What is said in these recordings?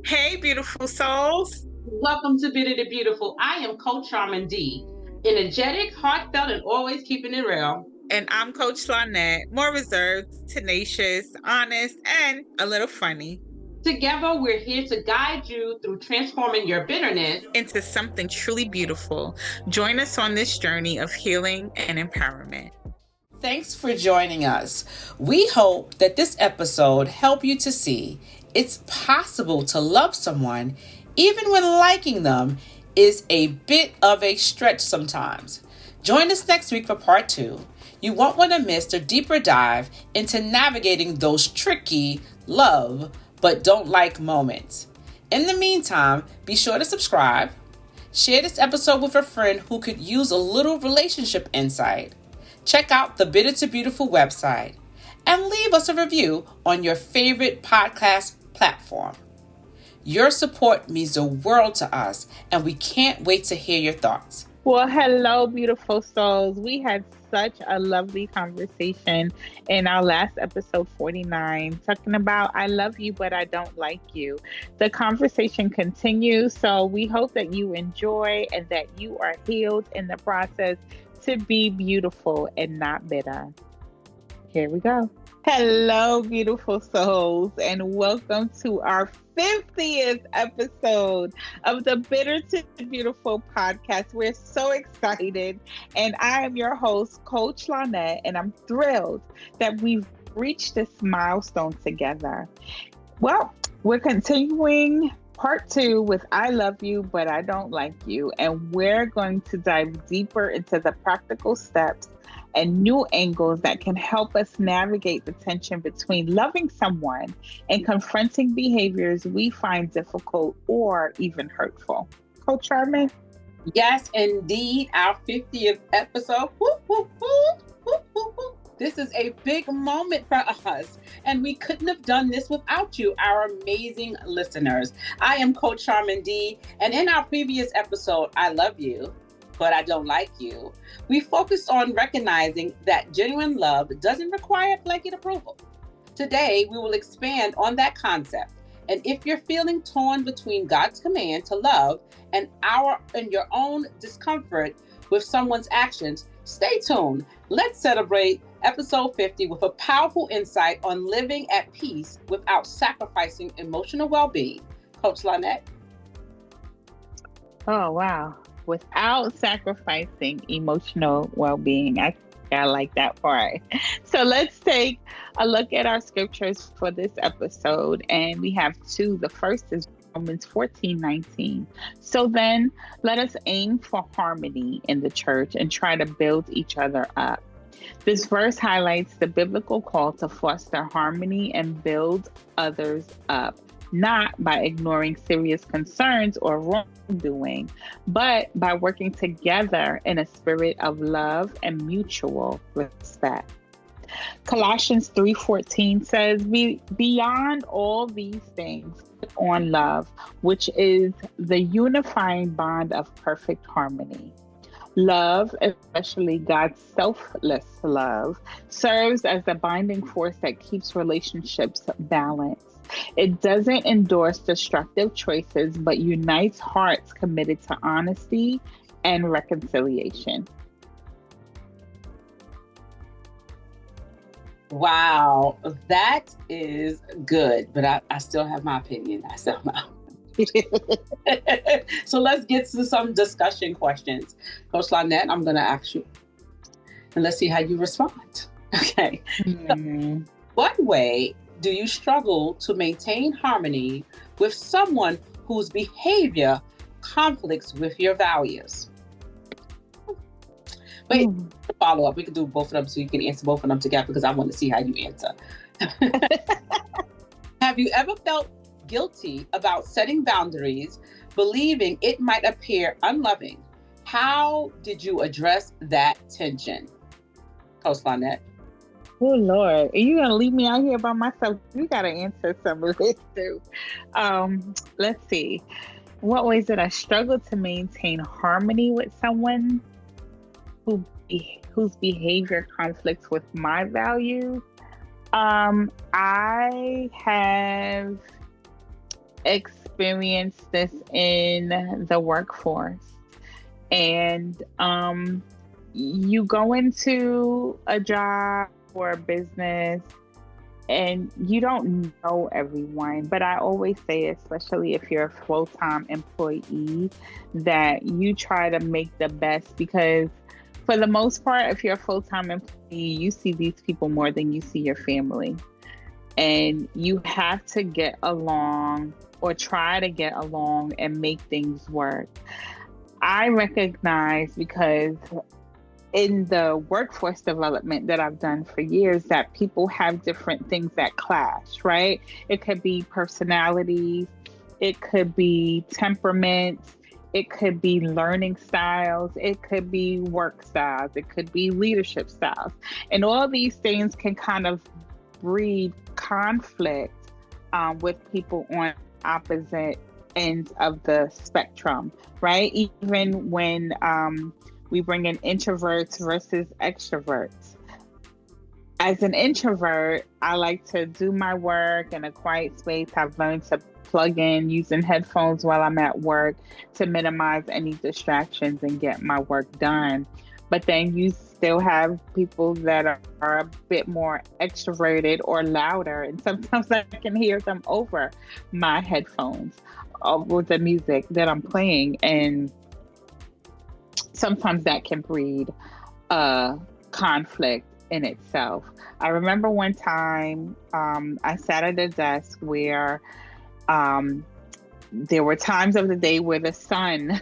Hey, beautiful souls. Welcome to Bitter to Beautiful. I am Coach Charmin D, energetic, heartfelt, and always keeping it real. And I'm Coach Lonette, more reserved, tenacious, honest, and a little funny. Together, we're here to guide you through transforming your bitterness into something truly beautiful. Join us on this journey of healing and empowerment. Thanks for joining us. We hope that this episode helped you to see it's possible to love someone even when liking them is a bit of a stretch sometimes. Join us next week for part 2. You won't want to miss the deeper dive into navigating those tricky love but don't like moments. In the meantime, be sure to subscribe, share this episode with a friend who could use a little relationship insight. Check out the Bitter to Beautiful website and leave us a review on your favorite podcast platform. Your support means the world to us, and we can't wait to hear your thoughts. Well, hello, beautiful souls. We had such a lovely conversation in our last episode 49, talking about I love you, but I don't like you. The conversation continues, so we hope that you enjoy and that you are healed in the process to be beautiful and not bitter. Here we go. Hello, beautiful souls, and welcome to our 50th episode of the Bitter to Beautiful podcast. We're so excited, and I am your host, Coach Lonette, and I'm thrilled that we've reached this milestone together. Well, we're continuing part 2 with I love you, but I don't like you, and we're going to dive deeper into the practical steps and new angles that can help us navigate the tension between loving someone and confronting behaviors we find difficult or even hurtful. Coach Charmin? Yes, indeed, our 50th episode. Whoop, whoop, whoop, whoop, whoop, whoop. This is a big moment for us, and we couldn't have done this without you, our amazing listeners. I am Coach Charmin D, and in our previous episode, I love you, but I don't like you, we focused on recognizing that genuine love doesn't require blanket approval. Today, we will expand on that concept. And if you're feeling torn between God's command to love and your own discomfort with someone's actions, stay tuned. Let's celebrate episode 50 with a powerful insight on living at peace without sacrificing emotional well-being. Coach Lonette? Oh, wow. Without sacrificing emotional well-being. I like that part. So let's take a look at our scriptures for this episode. And we have 2. The first is Romans 14:19. So then let us aim for harmony in the church and try to build each other up. This verse highlights the biblical call to foster harmony and build others up, not by ignoring serious concerns or wrongdoing, but by working together in a spirit of love and mutual respect. Colossians 3:14 says, beyond all these things, put on love, which is the unifying bond of perfect harmony. Love, especially God's selfless love, serves as the binding force that keeps relationships balanced. It doesn't endorse destructive choices, but unites hearts committed to honesty and reconciliation. Wow, that is good, but I still have my opinion. So let's get to some discussion questions. Coach Lonette, I'm going to ask you, and let's see how you respond. Okay. Mm-hmm. What way do you struggle to maintain harmony with someone whose behavior conflicts with your values? Wait, follow up. We can do both of them so you can answer both of them together because I want to see how you answer. Have you ever felt guilty about setting boundaries, believing it might appear unloving? How did you address that tension? Coach Lonette. Oh, Lord. Are you going to leave me out here by myself? You got to answer some of this, too. Let's see. What ways did I struggle to maintain harmony with someone whose behavior conflicts with my values? I have experienced this in the workforce. And you go into a job or a business and you don't know everyone. But I always say, especially if you're a full-time employee, that you try to make the best, because for the most part, if you're a full-time employee, you see these people more than you see your family. And you have to get along or try to get along and make things work. I recognize, because in the workforce development that I've done for years, that people have different things that clash, right? It could be personalities, it could be temperaments, it could be learning styles, it could be work styles, it could be leadership styles. And all these things can kind of breed conflict with people on opposite ends of the spectrum, right? Even when we bring in introverts versus extroverts. As an introvert, I like to do my work in a quiet space. I've learned to plug in using headphones while I'm at work to minimize any distractions and get my work done. But then you still have people that are a bit more extroverted or louder. And sometimes I can hear them over my headphones, over the music that I'm playing. And sometimes that can breed conflict in itself. I remember one time I sat at a desk where there were times of the day where the sun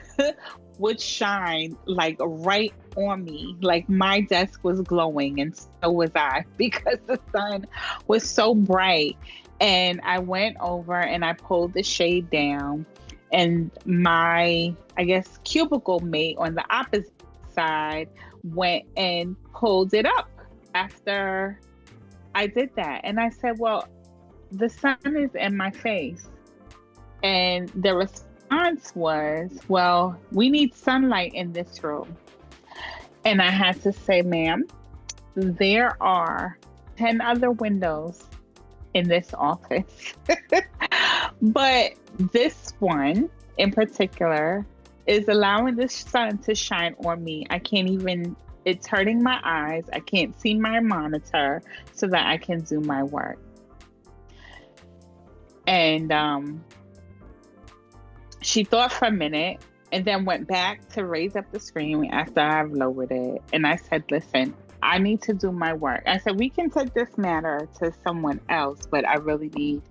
would shine like right on me, like my desk was glowing, and so was I, because the sun was so bright. And I went over and I pulled the shade down, and my, I guess, cubicle mate on the opposite side went and pulled it up after I did that. And I said, well, the sun is in my face. And the response was, well, we need sunlight in this room. And I had to say, ma'am, there are 10 other windows in this office. But this one in particular is allowing the sun to shine on me. I can't even, it's hurting my eyes. I can't see my monitor so that I can do my work. And she thought for a minute and then went back to raise up the screen after I've lowered it. And I said, listen, I need to do my work. I said, we can take this matter to someone else, but I really need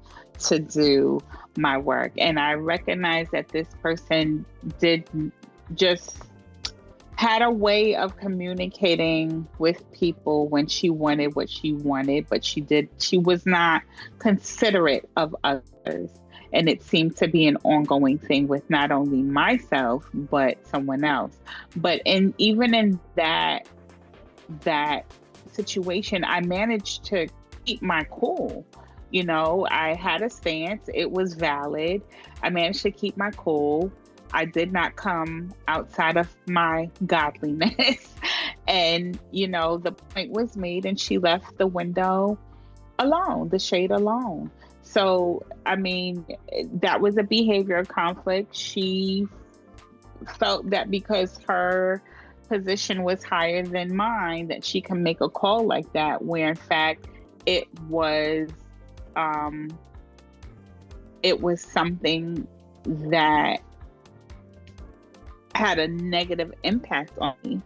to do my work. And I recognize that this person did just had a way of communicating with people when she wanted what she wanted, but she was not considerate of others. And it seemed to be an ongoing thing with not only myself, but someone else. But even in that situation, I managed to keep my cool. You know, I had a stance. It was valid. I managed to keep my cool. I did not come outside of my godliness. And, you know, the point was made and she left the window alone, the shade alone. So, I mean, that was a behavior conflict. She felt that because her position was higher than mine, that she can make a call like that, where in fact it was something that had a negative impact on me.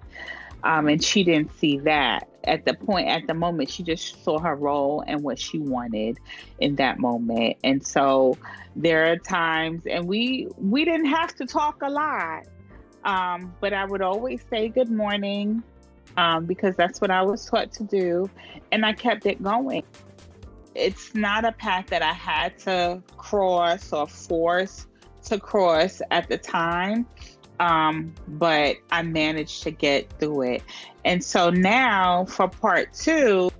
And she didn't see that at the moment. She just saw her role and what she wanted in that moment. And so there are times, and we didn't have to talk a lot, but I would always say good morning, because that's what I was taught to do. And I kept it going. It's not a path that I had to cross or force to cross at the time. But I managed to get through it. And so now for part 2,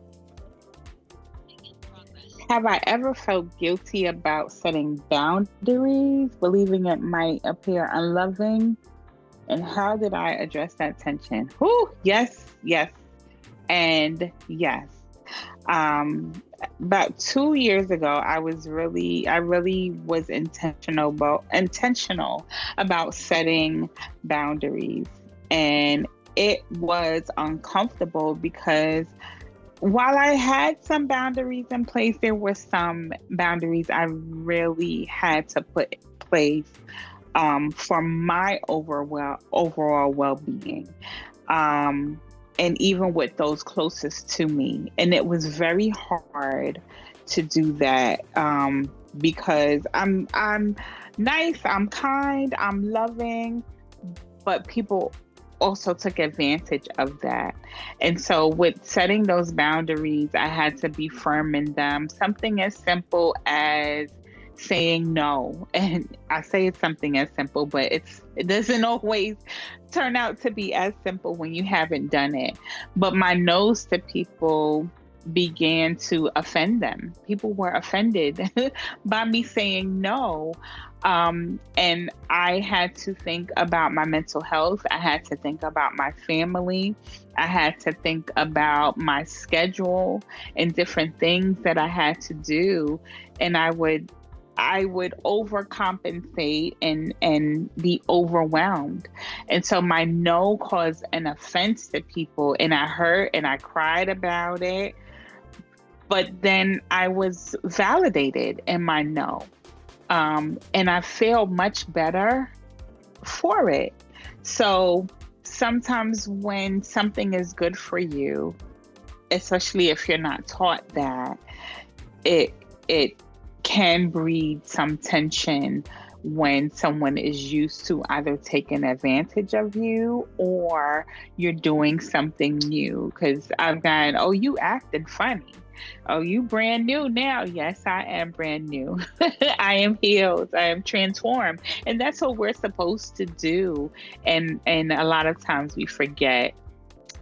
have I ever felt guilty about setting boundaries, believing it might appear unloving? And how did I address that tension? Yes, and yes. about 2 years ago, I really was intentional about setting boundaries. And it was uncomfortable because while I had some boundaries in place, there were some boundaries I really had to put in place for my overall well-being. Um, and even with those closest to me. And it was very hard to do that because I'm nice, I'm kind, I'm loving, but people also took advantage of that. And so with setting those boundaries, I had to be firm in them. Something as simple as saying no. And I say it's something as simple, but it doesn't always turn out to be as simple when you haven't done it. But my no's to people began to offend them. People were offended by me saying no. And I had to think about my mental health. I had to think about my family. I had to think about my schedule and different things that I had to do. And I would overcompensate and be overwhelmed. And so my no caused an offense to people, and I hurt and I cried about it. But then I was validated in my no. And I feel much better for it. So sometimes when something is good for you, especially if you're not taught that, it can breed some tension when someone is used to either taking advantage of you or you're doing something new. Because I've gone, oh, you acting funny. Oh, you brand new now. Yes, I am brand new. I am healed. I am transformed. And that's what we're supposed to do. And a lot of times we forget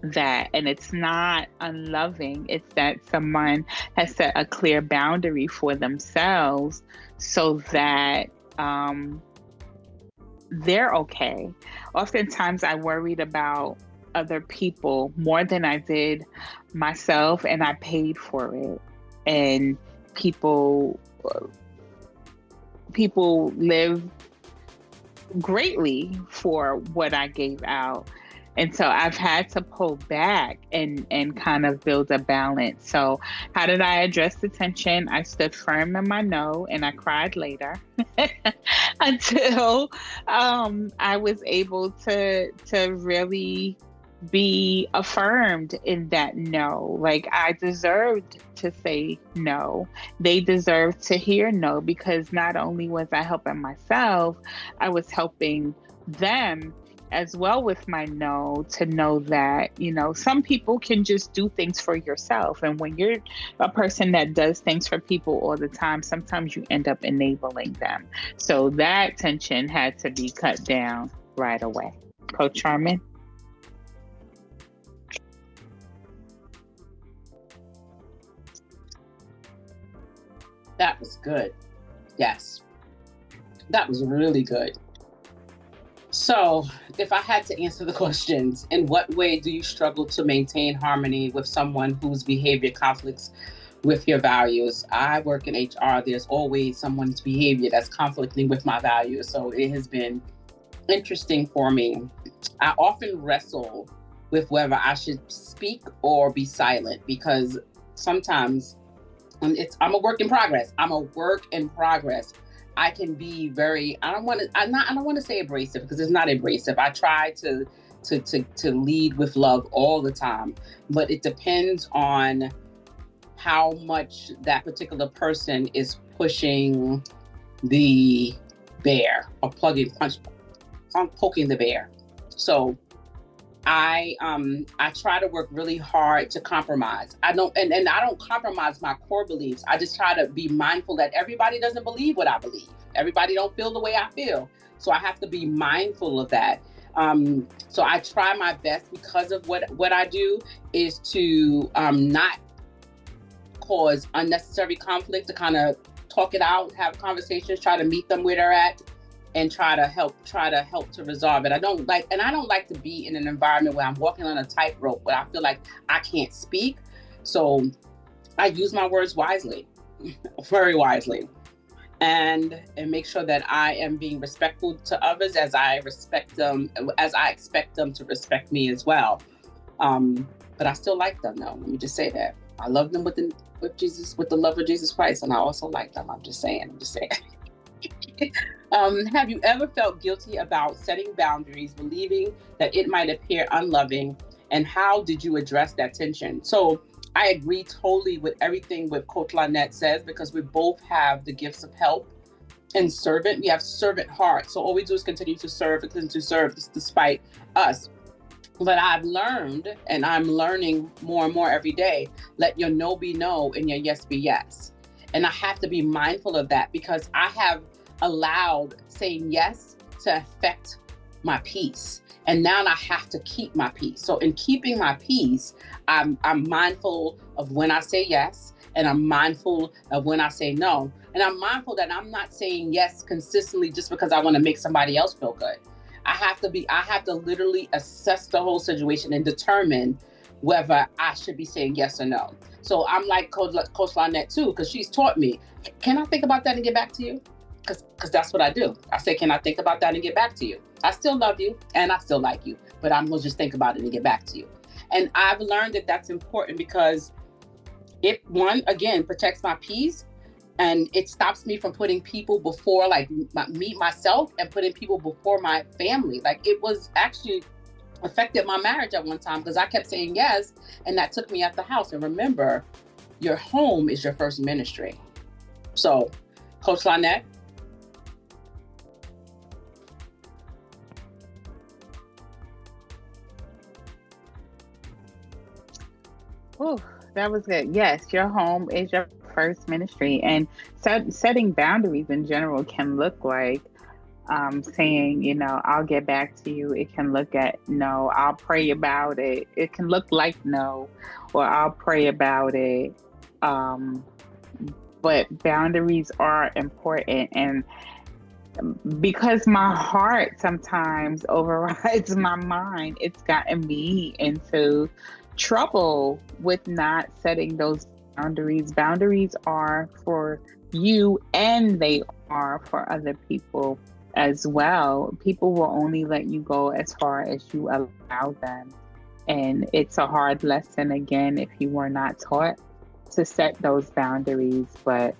that, and it's not unloving. It's that someone has set a clear boundary for themselves so that they're okay. Oftentimes I worried about other people more than I did myself, and I paid for it. And people live greatly for what I gave out. And so I've had to pull back and kind of build a balance. So how did I address the tension? I stood firm in my no, and I cried later until I was able to really be affirmed in that no. Like, I deserved to say no. They deserved to hear no, because not only was I helping myself, I was helping them as well with my no, to know that, some people can just do things for yourself. And when you're a person that does things for people all the time, sometimes you end up enabling them. So that tension had to be cut down right away. Coach Charmin? That was good. Yes. That was really good. So, if I had to answer the questions, in what way do you struggle to maintain harmony with someone whose behavior conflicts with your values? I work in HR. There's always someone's behavior that's conflicting with my values. So it has been interesting for me. I often wrestle with whether I should speak or be silent, because sometimes I'm a work in progress. I can be very, I don't want to say abrasive, because it's not abrasive. I try to lead with love all the time, but it depends on how much that particular person is pushing the bear, or poking the bear. So I try to work really hard to compromise. I don't compromise my core beliefs. I just try to be mindful that everybody doesn't believe what I believe. Everybody don't feel the way I feel. So I have to be mindful of that. So I try my best, because of what I do, is to not cause unnecessary conflict, to kind of talk it out, have conversations, try to meet them where they're at, and try to help to resolve it. I don't like to be in an environment where I'm walking on a tightrope, where I feel like I can't speak. So I use my words wisely, very wisely, and make sure that I am being respectful to others as I respect them, as I expect them to respect me as well. But I still like them, though. Let me just say that I love them with Jesus, with the love of Jesus Christ, and I also like them. I'm just saying. Have you ever felt guilty about setting boundaries, believing that it might appear unloving, and how did you address that tension? So I agree totally with everything what Coach Lonette says, because we both have the gifts of help and servant. We have servant heart. So all we do is continue to serve and continue to serve despite us. But I've learned, and I'm learning more and more every day, let your no be no and your yes be yes. And I have to be mindful of that, because I have allowed saying yes to affect my peace. And now I have to keep my peace. So in keeping my peace, I'm mindful of when I say yes, and I'm mindful of when I say no. And I'm mindful that I'm not saying yes consistently just because I want to make somebody else feel good. I have to literally assess the whole situation and determine whether I should be saying yes or no. So I'm like Coach Lonette too, because she's taught me, can I think about that and get back to you? Because that's what I do. I say, can I think about that and get back to you? I still love you and I still like you, but I'm going to just think about it and get back to you. And I've learned that that's important, because it, one, again, protects my peace. And it stops me from putting people before, like, myself, and putting people before my family. Like, it was actually affected my marriage at one time, because I kept saying yes, and that took me out the house. And remember, your home is your first ministry. So, Coach Lonette. Oh, that was good. Yes, your home is your first ministry, and setting boundaries in general can look like saying, I'll get back to you. It can look at no, I'll pray about it. It can look like no, or I'll pray about it. But boundaries are important, and because my heart sometimes overrides my mind, it's gotten me into trouble with not setting those boundaries. Boundaries are for you, and they are for other people as well. People will only let you go as far as you allow them. And it's a hard lesson, again, if you were not taught to set those boundaries. But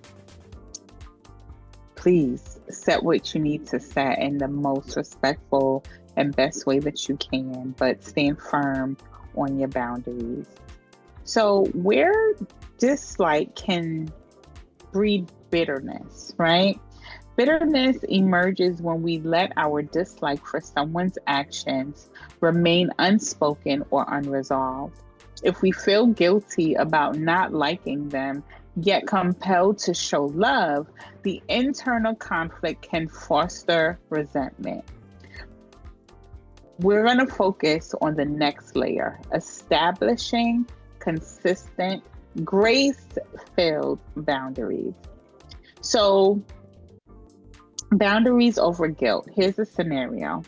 please set what you need to set in the most respectful and best way that you can, but stand firm on your boundaries. So where dislike can breed bitterness, right? Bitterness emerges when we let our dislike for someone's actions remain unspoken or unresolved. If we feel guilty about not liking them, yet compelled to show love, the internal conflict can foster resentment. We're going to focus on the next layer, establishing consistent, grace-filled boundaries. So, boundaries over guilt. Here's a scenario.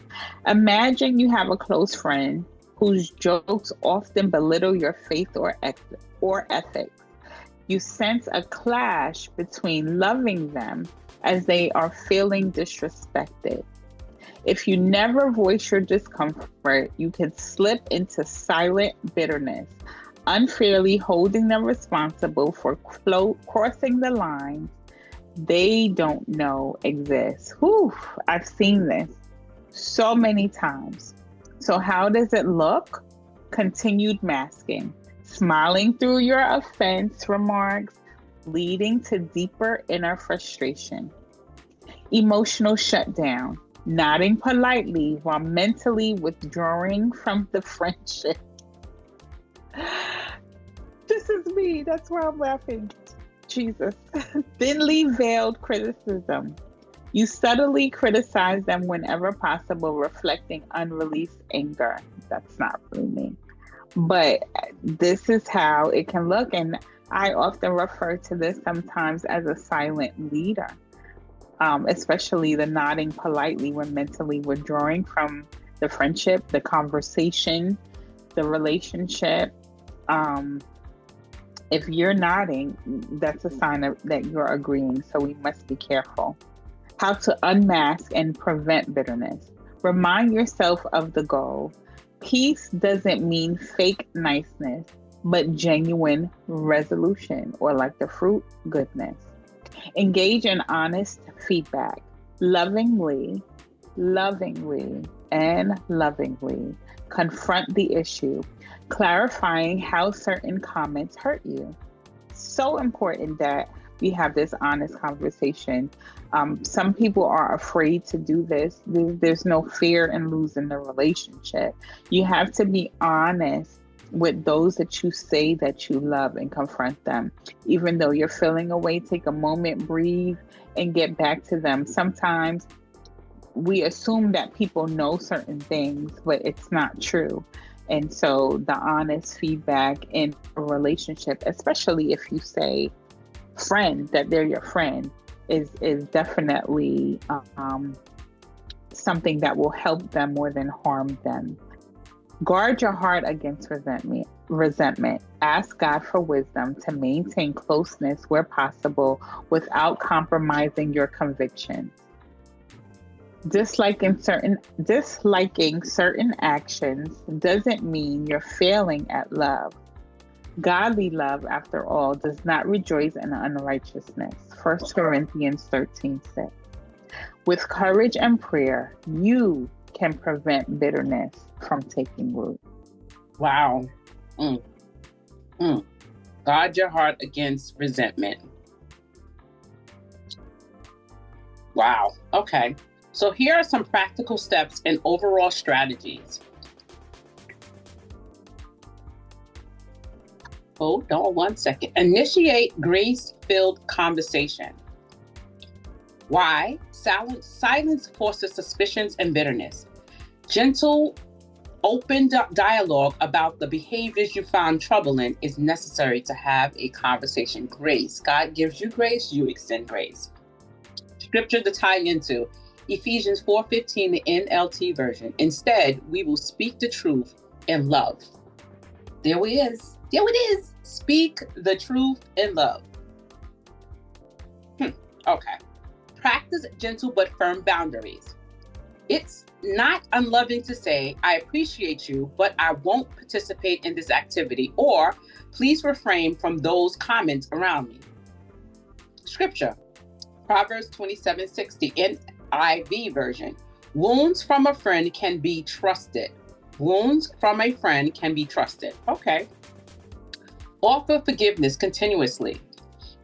Imagine you have a close friend whose jokes often belittle your faith or ethics. You sense a clash between loving them as they are feeling disrespected. If you never voice your discomfort, you can slip into silent bitterness, unfairly holding them responsible for crossing the lines they don't know exist. Whew, I've seen this so many times. So how does it look? Continued masking, smiling through your offense remarks, leading to deeper inner frustration. Emotional shutdown, nodding politely while mentally withdrawing from the friendship. This is me. That's why I'm laughing. Jesus. Thinly veiled criticism. You subtly criticize them whenever possible, reflecting unreleased anger. That's not really me. But this is how it can look. And I often refer to this sometimes as a silent leader, especially the nodding politely when mentally withdrawing from the friendship, the conversation, the relationship. If you're nodding, that's a sign that you're agreeing. So we must be careful. How to unmask and prevent bitterness. Remind yourself of the goal. Peace doesn't mean fake niceness, but genuine resolution, or like the fruit, goodness. Engage in honest feedback. Lovingly, and lovingly confront the issue, clarifying how certain comments hurt you. So important that we have this honest conversation. Some people are afraid to do this. There's no fear in losing the relationship. You have to be honest with those that you say that you love and confront them. Even though you're feeling away, take a moment, breathe, and get back to them. Sometimes we assume that people know certain things, but it's not true. And so the honest feedback in a relationship, especially if you say friend, that they're your friend, is definitely something that will help them more than harm them. Guard your heart against resentment. Ask God for wisdom to maintain closeness where possible without compromising your convictions. Disliking certain actions doesn't mean you're failing at love. Godly love, after all, does not rejoice in unrighteousness. 1 Corinthians 13:6. With courage and prayer, you can prevent bitterness from taking root. Wow. Guard your heart against resentment. Wow. Okay. So here are some practical steps and overall strategies. Hold on one second. Initiate grace-filled conversation. Why? Silence forces suspicions and bitterness. Gentle, open dialogue about the behaviors you found troubling is necessary to have a conversation. Grace. God gives you grace, you extend grace. Scripture to tie into. Ephesians 4:15, the NLT version. Instead, we will speak the truth in love. There it is. There it is. Speak the truth in love. Okay. Practice gentle but firm boundaries. It's not unloving to say, I appreciate you, but I won't participate in this activity, or please refrain from those comments around me. Scripture, Proverbs 27:60, NIV version. Wounds from a friend can be trusted. Wounds from a friend can be trusted. Okay. Offer forgiveness continuously.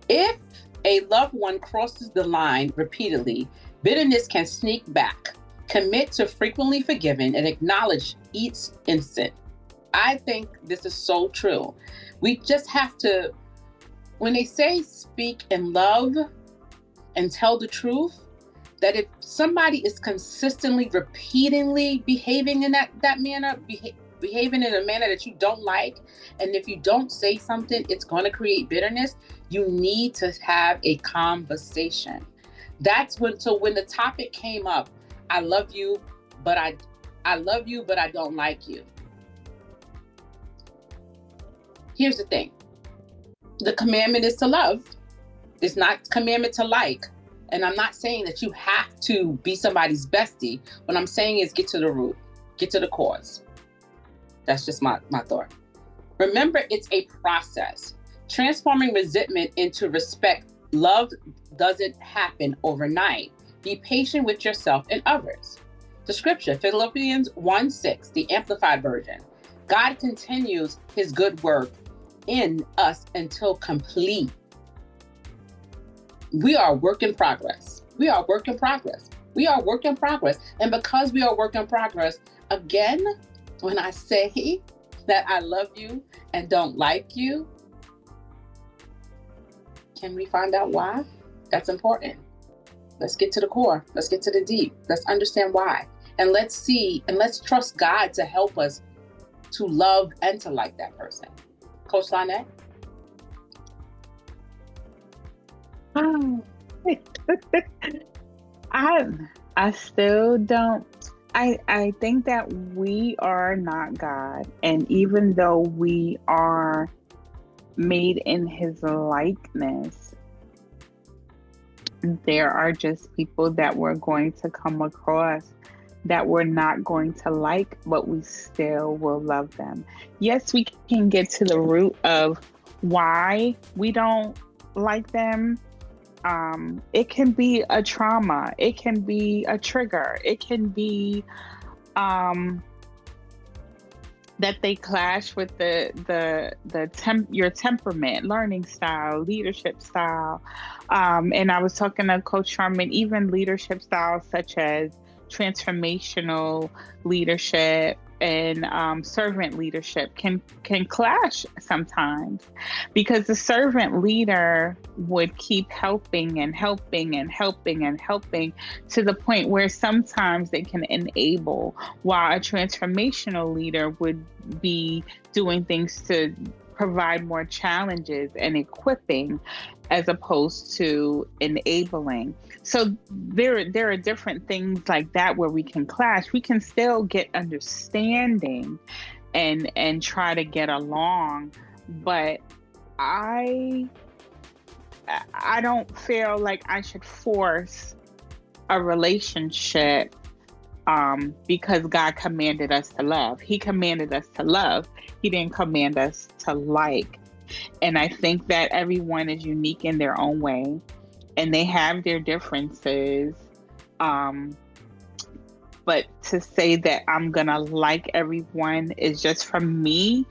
If a loved one crosses the line repeatedly, bitterness can sneak back. Commit to frequently forgiving and acknowledge each instant. I think this is so true. We just have to, when they say speak in love and tell the truth, that if somebody is consistently, repeatedly behaving in that manner, behaving in a manner that you don't like, and if you don't say something, it's going to create bitterness, you need to have a conversation. That's when the topic came up, I love you, but I don't like you. Here's the thing. The commandment is to love. It's not commandment to like. And I'm not saying that you have to be somebody's bestie. What I'm saying is get to the root, get to the cause. That's just my thought. Remember, it's a process. Transforming resentment into respect. Love doesn't happen overnight. Be patient with yourself and others. The scripture, Philippians 1:6, the Amplified version. God continues his good work in us until complete. We are a work in progress. We are a work in progress. We are a work in progress. And because we are a work in progress, again, when I say that I love you and don't like you, can we find out why? That's important. Let's get to the core. Let's get to the deep. Let's understand why. And let's see, and let's trust God to help us to love and to like that person. Coach Lonette? I still don't. I think that we are not God. And even though we are made in his likeness, there are just people that we're going to come across that we're not going to like, but we still will love them. Yes, we can get to the root of why we don't like them. It can be a trauma. It can be a trigger. It can be that they clash with your temperament, learning style, leadership style. And I was talking to Coach Charmin, even leadership styles such as transformational leadership and servant leadership can clash sometimes, because the servant leader would keep helping and helping and helping and helping to the point where sometimes they can enable, while a transformational leader would be doing things to provide more challenges and equipping as opposed to enabling. So there are different things like that where we can clash. We can still get understanding and try to get along, but I don't feel like I should force a relationship because God commanded us to love. He commanded us to love. He didn't command us to like. And I think that everyone is unique in their own way and they have their differences. But to say that I'm going to like everyone is just from me.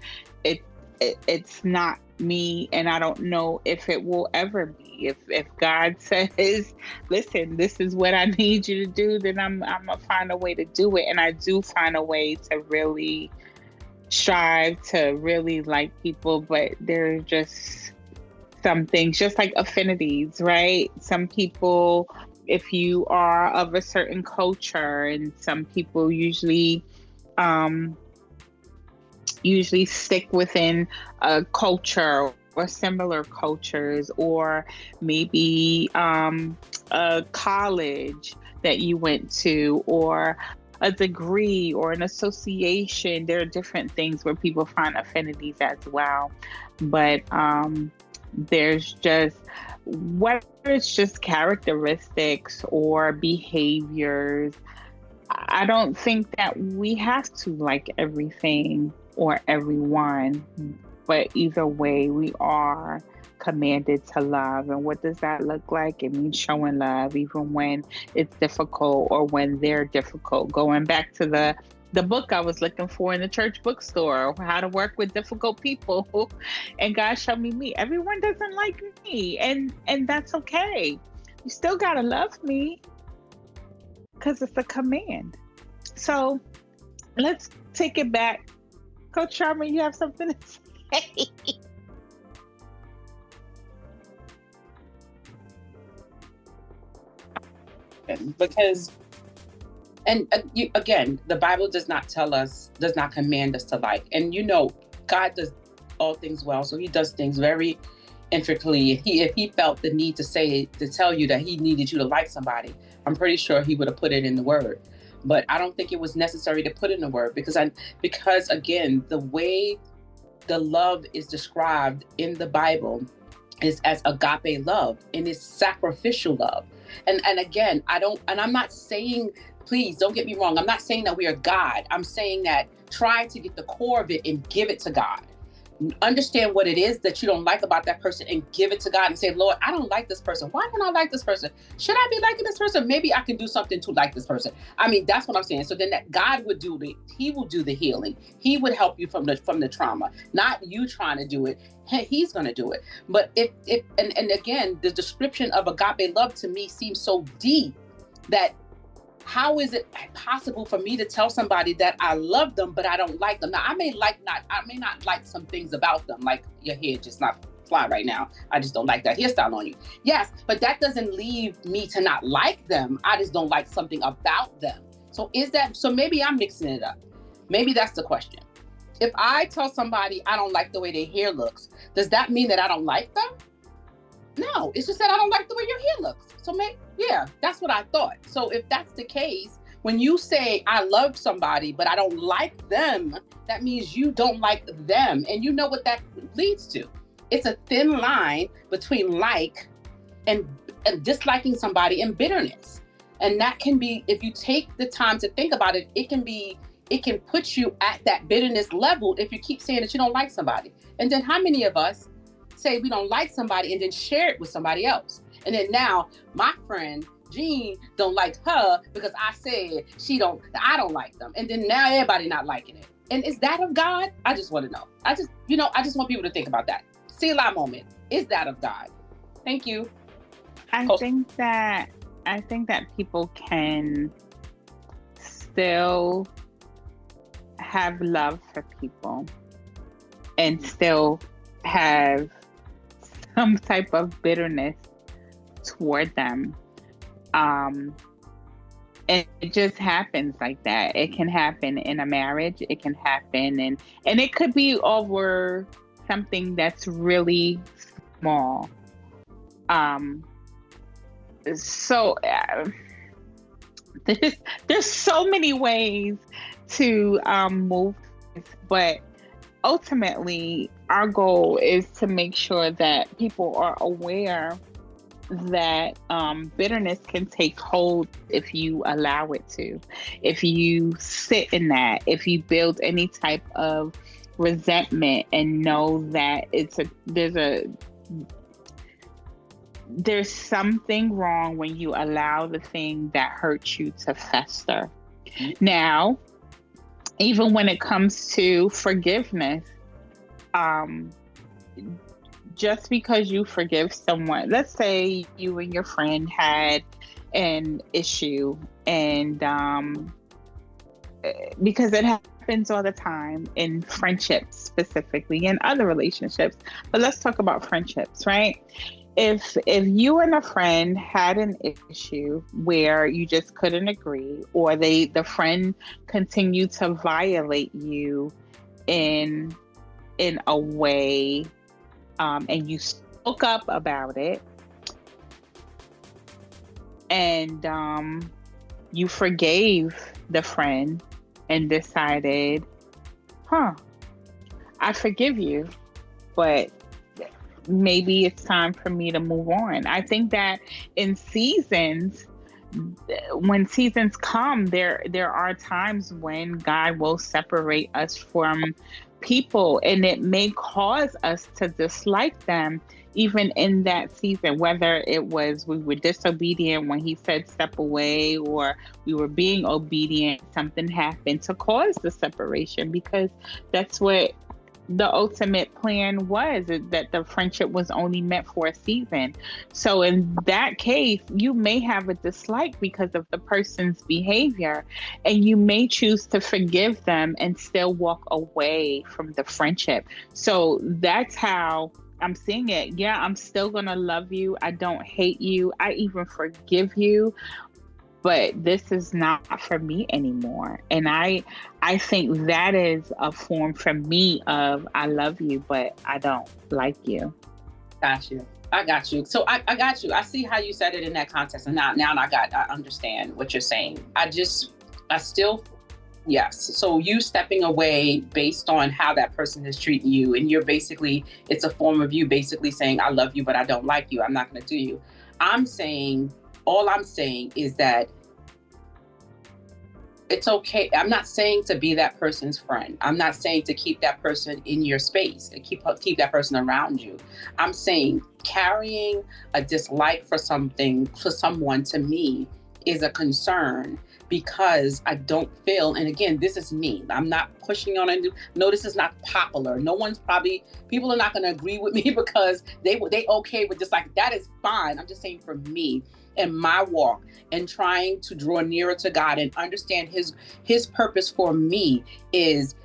It's not me, and I don't know if it will ever be. If God says, listen, this is what I need you to do, then I'm gonna find a way to do it. And I do find a way to really strive to really like people, but there's just some things, just like affinities, right? Some people, if you are of a certain culture, and some people usually stick within a culture or similar cultures, or maybe a college that you went to, or a degree or an association. There are different things where people find affinities as well. But there's just, whether it's just characteristics or behaviors, I don't think that we have to like everything or everyone, but either way, we are commanded to love. And what does that look like? It means showing love even when it's difficult or when they're difficult. Going back to the book I was looking for in the church bookstore, How to Work with Difficult People, and God showed me. Everyone doesn't like me, and that's okay. You still gotta love me because it's a command. So let's take it back. Coach Charmin, you have something to say? Because, again, the Bible does not command us to like. And God does all things well, so he does things very intricately. If he felt the need to tell you that he needed you to like somebody, I'm pretty sure he would have put it in the word. But I don't think it was necessary to put in the word because again, the way the love is described in the Bible is as agape love, and it's sacrificial love. And again, I'm not saying, please don't get me wrong, I'm not saying that we are God. I'm saying that try to get the core of it and give it to God. Understand what it is that you don't like about that person and give it to God and say, Lord, I don't like this person. Why don't I like this person? Should I be liking this person? Maybe I can do something to like this person. I mean, that's what I'm saying. So then that God would he will do the healing. He would help you from the trauma, not you trying to do it. He's going to do it. But and again, the description of agape love to me seems so deep that how is it possible for me to tell somebody that I love them, but I don't like them? Now, I may not like some things about them, like your hair just not fly right now. I just don't like that hairstyle on you. Yes, but that doesn't leave me to not like them. I just don't like something about them. So maybe I'm mixing it up. Maybe that's the question. If I tell somebody I don't like the way their hair looks, does that mean that I don't like them? No, it's just that I don't like the way your hair looks. So that's what I thought. So if that's the case, when you say I love somebody, but I don't like them, that means you don't like them. And you know what that leads to. It's a thin line between like and disliking somebody and bitterness. And that can be, if you take the time to think about it, it can put you at that bitterness level if you keep saying that you don't like somebody. And then how many of us say we don't like somebody and then share it with somebody else? And then now my friend Jean don't like her because I said I don't like them. And then now everybody not liking it. And is that of God? I just want to know. I just want people to think about that. Selah moment. Is that of God? Thank you. I think that people can still have love for people and still have some type of bitterness toward them. And it just happens like that. It can happen in a marriage. It can happen and it could be over something that's really small. So there's so many ways to move this, but ultimately our goal is to make sure that people are aware that bitterness can take hold if you allow it to. If you sit in that, if you build any type of resentment and know that there's something wrong when you allow the thing that hurts you to fester. Now, even when it comes to forgiveness, just because you forgive someone, let's say you and your friend had an issue, and because it happens all the time in friendships specifically, in other relationships, but let's talk about friendships, right? If you and a friend had an issue where you just couldn't agree, or the friend continued to violate you in a way, and you spoke up about it, and you forgave the friend and decided, I forgive you, but maybe it's time for me to move on. I think that in seasons, when seasons come, there are times when God will separate us from people, and it may cause us to dislike them even in that season, whether it was we were disobedient when he said step away, or we were being obedient, something happened to cause the separation, because that's what the ultimate plan was, that the friendship was only meant for a season. So in that case, you may have a dislike because of the person's behavior, and you may choose to forgive them and still walk away from the friendship. So that's how I'm seeing it. Yeah, I'm still gonna love you. I don't hate you. I even forgive you. But this is not for me anymore. And I think that is a form for me of I love you, but I don't like you. Got you. I got you. So I got you. I see how you said it in that context. And now I understand what you're saying. Yes. So you stepping away based on how that person is treating you. And it's a form of you basically saying, I love you, but I don't like you. I'm not going to do you. All I'm saying is that it's okay. I'm not saying to be that person's friend. I'm not saying to keep that person in your space and keep that person around you. I'm saying carrying a dislike for someone to me is a concern, because I don't feel, and again, this is me. I'm not pushing on it. No, this is not popular. People are not going to agree with me because they okay with dislike. That is fine. I'm just saying for me, in my walk and trying to draw nearer to God and understand his purpose for me, is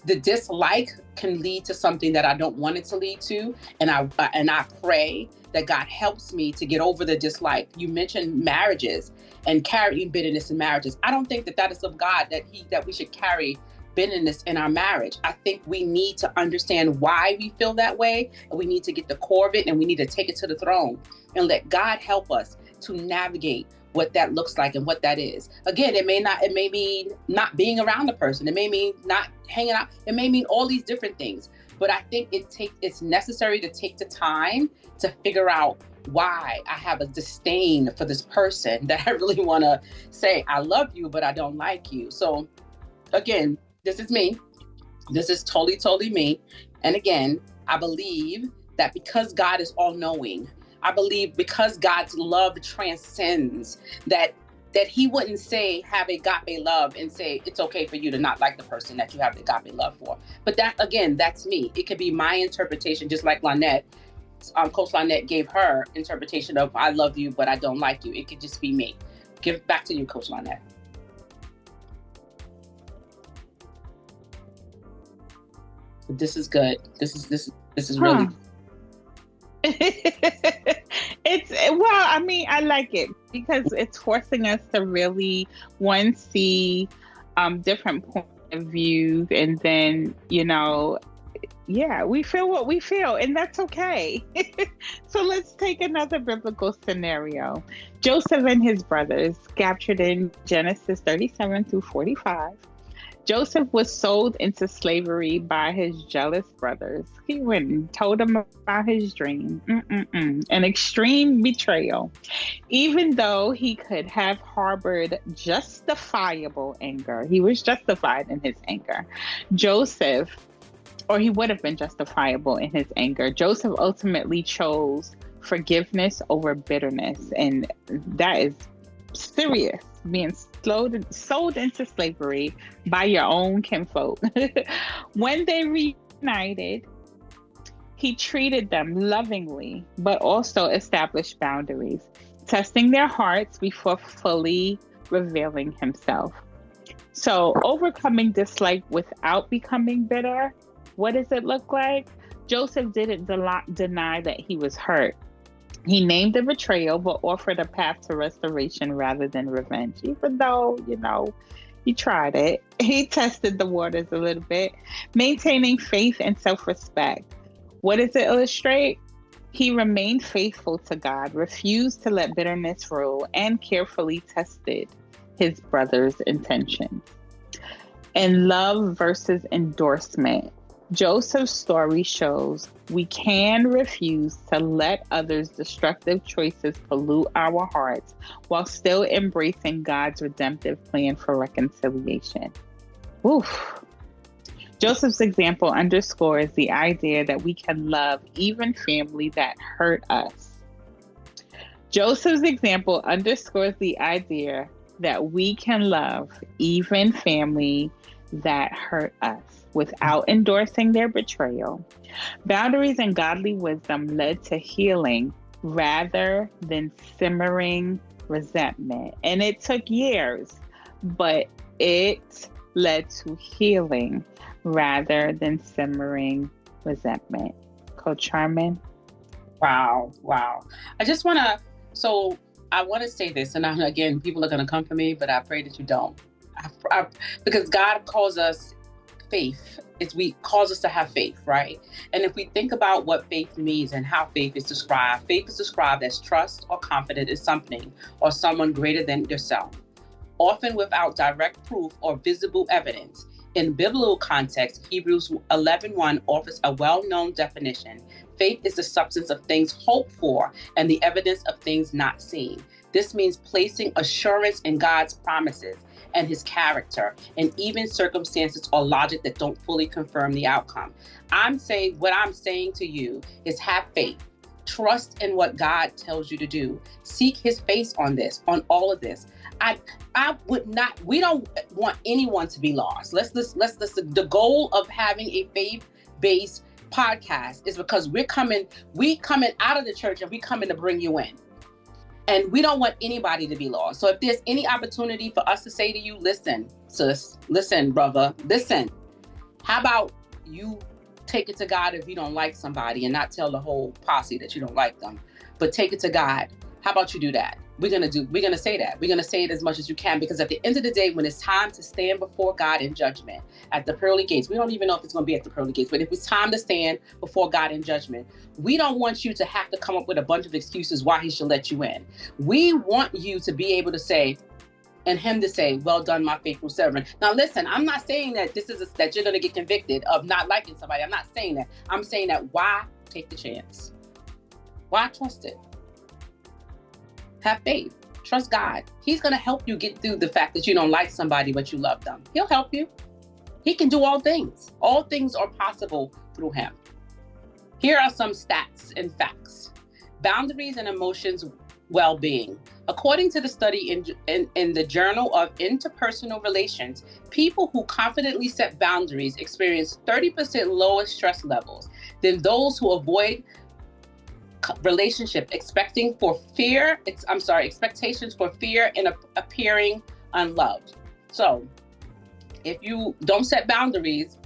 the dislike can lead to something that I don't want it to lead to. And I pray that God helps me to get over the dislike. You mentioned marriages and carrying bitterness in marriages. I don't think that is of God, that we should carry bitterness in our marriage. I think we need to understand why we feel that way, and we need to get the core of it, and we need to take it to the throne and let God help us to navigate what that looks like and what that is. Again, it may mean not being around the person. It may mean not hanging out. It may mean all these different things. But I think it's necessary to take the time to figure out why I have a disdain for this person that I really want to say, I love you, but I don't like you. So again, this is me. This is totally, totally me. And again, I believe that because God is all knowing, I believe because God's love transcends, that he wouldn't say have agape love and say it's okay for you to not like the person that you have the agape love for. But that, again, that's me. It could be my interpretation, just like Lonette. Coach Lonette gave her interpretation of I love you, but I don't like you. It could just be me. Give it back to you, Coach Lonette. This is good. This is really. I like it because it's forcing us to really see different points of view, and then we feel what we feel, and that's okay. So let's take another biblical scenario. Joseph and his brothers, captured in Genesis 37 through 45. Joseph was sold into slavery by his jealous brothers. He went and told them about his dream. An extreme betrayal. Even though he could have harbored justifiable anger, he was justified in his anger. He would have been justifiable in his anger. Joseph ultimately chose forgiveness over bitterness. And that is serious, being sold into slavery by your own kinfolk. When they reunited, he treated them lovingly, but also established boundaries, testing their hearts before fully revealing himself. So overcoming dislike without becoming bitter, what does it look like? Joseph didn't deny that he was hurt. He named the betrayal, but offered a path to restoration rather than revenge. Even though, he tried it. He tested the waters a little bit, maintaining faith and self-respect. What does it illustrate? He remained faithful to God, refused to let bitterness rule, and carefully tested his brother's intentions. And love versus endorsement. Joseph's story shows we can refuse to let others' destructive choices pollute our hearts while still embracing God's redemptive plan for reconciliation. Oof. Joseph's example underscores the idea that we can love even family that hurt us. Joseph's example underscores the idea that we can love even family that hurt us without endorsing their betrayal. Boundaries and godly wisdom led to healing rather than simmering resentment. And it took years, but it led to healing rather than simmering resentment. Coach Charmin? Wow. I want to say this, and again, people are going to come for me, but I pray that you don't. Because God calls us faith. We calls us to have faith, right? And if we think about what faith means and how faith is described as trust or confidence in something or someone greater than yourself, often without direct proof or visible evidence. In biblical context, Hebrews 11:1 offers a well-known definition. Faith is the substance of things hoped for and the evidence of things not seen. This means placing assurance in God's promises and his character, and even circumstances or logic that don't fully confirm the outcome. What I'm saying to you is have faith. Trust in what God tells you to do. Seek his face on all of this. We don't want anyone to be lost. The goal of having a faith-based podcast is because we coming out of the church and we coming to bring you in. And we don't want anybody to be lost. So if there's any opportunity for us to say to you, listen, sis, listen, brother, listen, how about you take it to God if you don't like somebody and not tell the whole posse that you don't like them, but take it to God. How about you do that? We're going to say that. We're going to say it as much as you can, because at the end of the day, when it's time to stand before God in judgment at the pearly gates, we don't even know if it's going to be at the pearly gates, but if it's time to stand before God in judgment, we don't want you to have to come up with a bunch of excuses why he should let you in. We want you to be able to say, and him to say, well done, my faithful servant. Now, listen, I'm not saying that that you're going to get convicted of not liking somebody. I'm not saying that. I'm saying that why take the chance? Why trust it? Have faith. Trust God. He's going to help you get through the fact that you don't like somebody, but you love them. He'll help you. He can do all things. All things are possible through him. Here are some stats and facts. Boundaries and emotions well-being. According to the study in the Journal of Interpersonal Relations, people who confidently set boundaries experience 30% lower stress levels than those who avoid relationship expectations for fear in appearing unloved. So if you don't set boundaries,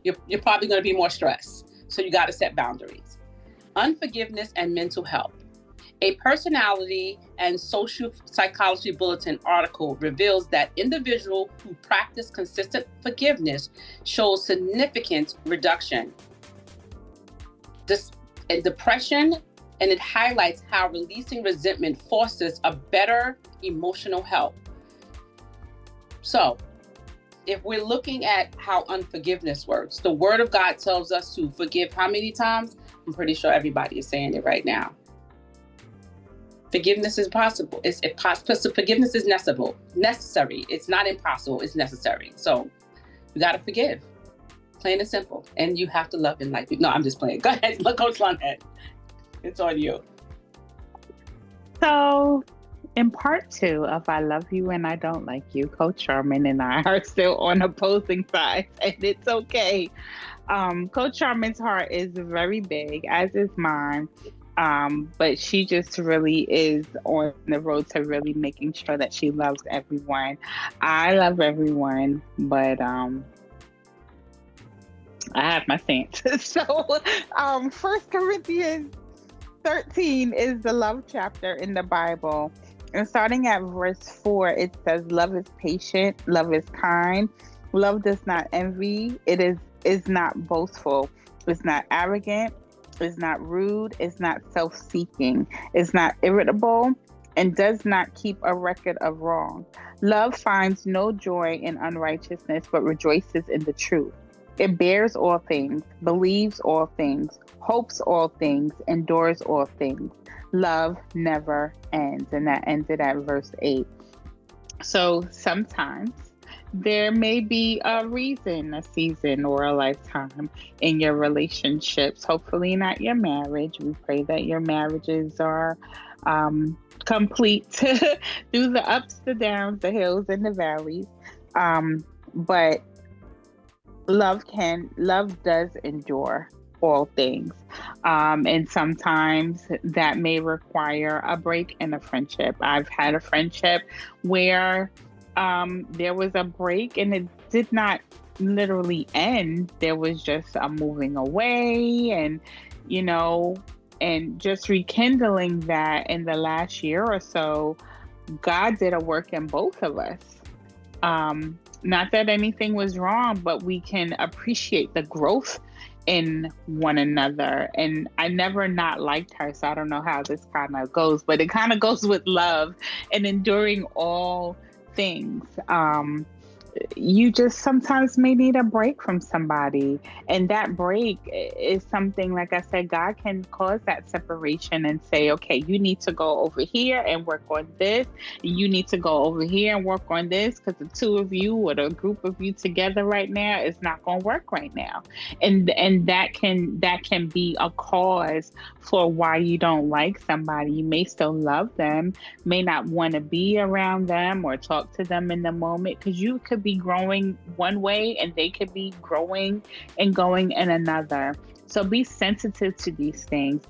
you're probably going to be more stressed. So you got to set boundaries. Unforgiveness and mental health. A personality and social psychology bulletin article reveals that individuals who practice consistent forgiveness show significant reduction in depression, and it highlights how releasing resentment fosters a better emotional health. So, if we're looking at how unforgiveness works, the Word of God tells us to forgive how many times? I'm pretty sure everybody is saying it right now. Forgiveness is possible. It's possible. So forgiveness is necessary. It's not impossible. It's necessary. So you got to forgive. Plain and simple. And you have to love and like people. No, I'm just playing. Go ahead. Look, Coach Lonette. It's on you. So in part 2 of I Love You and I Don't Like You, Coach Charmin and I are still on opposing sides, and it's okay. Coach Charmin's heart is very big, as is mine. But she just really is on the road to really making sure that she loves everyone. I love everyone, but I have my stance. So 1 Corinthians 13 is the love chapter in the Bible. And starting at verse 4, it says, love is patient, love is kind, love does not envy, it is not boastful, it's not arrogant, is not rude, is not self-seeking, is not irritable, and does not keep a record of wrong. Love finds no joy in unrighteousness, but rejoices in the truth. It bears all things, believes all things, hopes all things, endures all things. Love never ends. And that ended at verse 8. So sometimes there may be a reason, a season, or a lifetime in your relationships. Hopefully not your marriage. We pray that your marriages are complete through the ups, the downs, the hills, and the valleys. But love does endure all things. And sometimes that may require a break in a friendship. I've had a friendship where there was a break and it did not literally end. There was just a moving away and, and just rekindling that in the last year or so. God did a work in both of us. Not that anything was wrong, but we can appreciate the growth in one another. And I never not liked her, so I don't know how this kind of goes, but it kind of goes with love and enduring all things. You just sometimes may need a break from somebody, and that break is something, like I said, God can cause that separation and say, okay, you need to go over here and work on this, you need to go over here and work on this, because the two of you or the group of you together right now is not going to work right now. And that can be a cause for why you don't like somebody. You may still love them, may not want to be around them or talk to them in the moment, because you could be growing one way and they could be growing and going in another. So be sensitive to these things.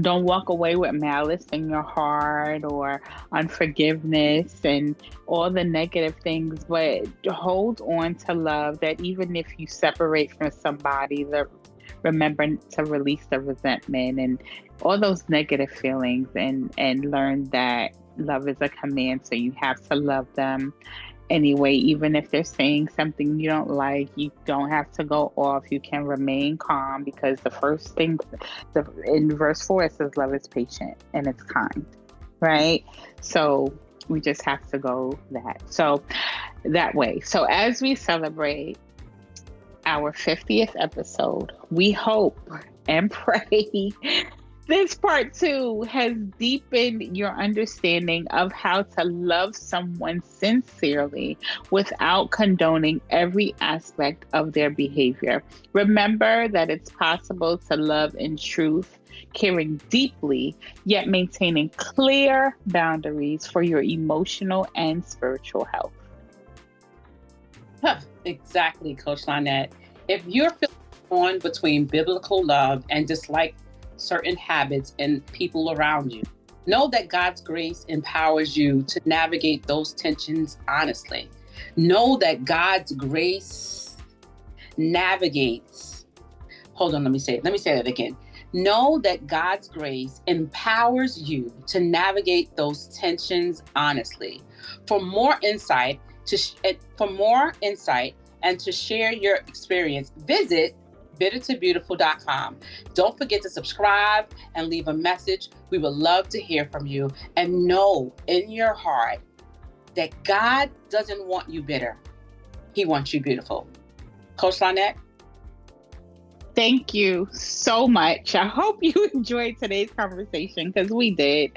Don't walk away with malice in your heart or unforgiveness and all the negative things, but hold on to love, that even if you separate from somebody, remember to release the resentment and all those negative feelings, and learn that love is a command. So you have to love them anyway. Even if they're saying something you don't like, you don't have to go off. You can remain calm, because the first thing in verse 4, it says love is patient and it's kind, right? So We just have to go that way. So as we celebrate our 50th episode, we hope and pray this part 2 has deepened your understanding of how to love someone sincerely without condoning every aspect of their behavior. Remember that it's possible to love in truth, caring deeply, yet maintaining clear boundaries for your emotional and spiritual health. Exactly, Coach Lonette. If you're feeling torn between biblical love and dislike certain habits and people around you, know that God's grace empowers you to navigate those tensions honestly. Know that God's grace navigates. Hold on, let me say that again. Know that God's grace empowers you to navigate those tensions honestly. For more insight and to share your experience, visit bittertobeautiful.com. Don't forget to subscribe and leave a message. We would love to hear from you. And know in your heart that God doesn't want you bitter. He wants you beautiful. Coach Lonette? Thank you so much. I hope you enjoyed today's conversation, because we did.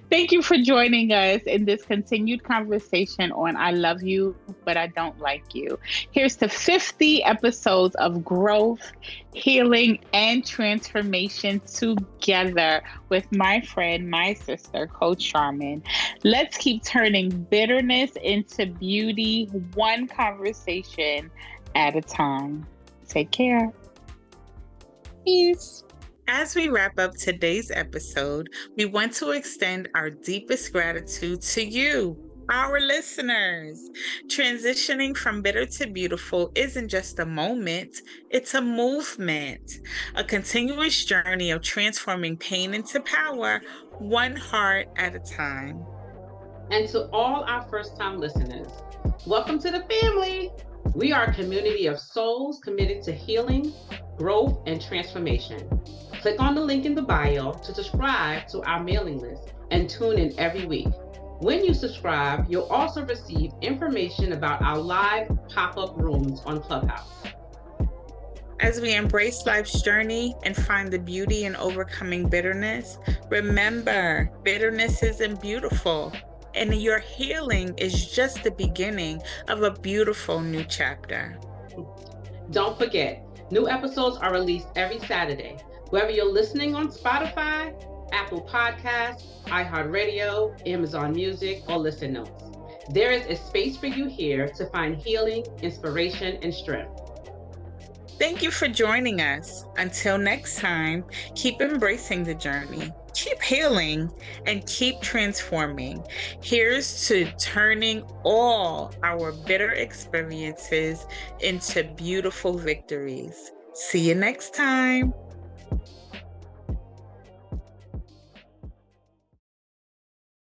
Thank you for joining us in this continued conversation on I love you, but I don't like you. Here's to 50 episodes of growth, healing, and transformation together with my friend, my sister, Coach Charmin. Let's keep turning bitterness into beauty, one conversation at a time. Take care. Peace. As we wrap up today's episode, we want to extend our deepest gratitude to you, our listeners. Transitioning from bitter to beautiful isn't just a moment, it's a movement, a continuous journey of transforming pain into power, one heart at a time. And to all our first-time listeners, welcome to the family. We are a community of souls committed to healing, growth, and transformation. Click on the link in the bio to subscribe to our mailing list and tune in every week. When you subscribe, you'll also receive information about our live pop-up rooms on Clubhouse. As we embrace life's journey and find the beauty in overcoming bitterness, remember, bitterness isn't beautiful, and your healing is just the beginning of a beautiful new chapter. Don't forget, new episodes are released every Saturday. Whether you're listening on Spotify, Apple Podcasts, iHeartRadio, Amazon Music, or Listen Notes, there is a space for you here to find healing, inspiration, and strength. Thank you for joining us. Until next time, keep embracing the journey, keep healing, and keep transforming. Here's to turning all our bitter experiences into beautiful victories. See you next time.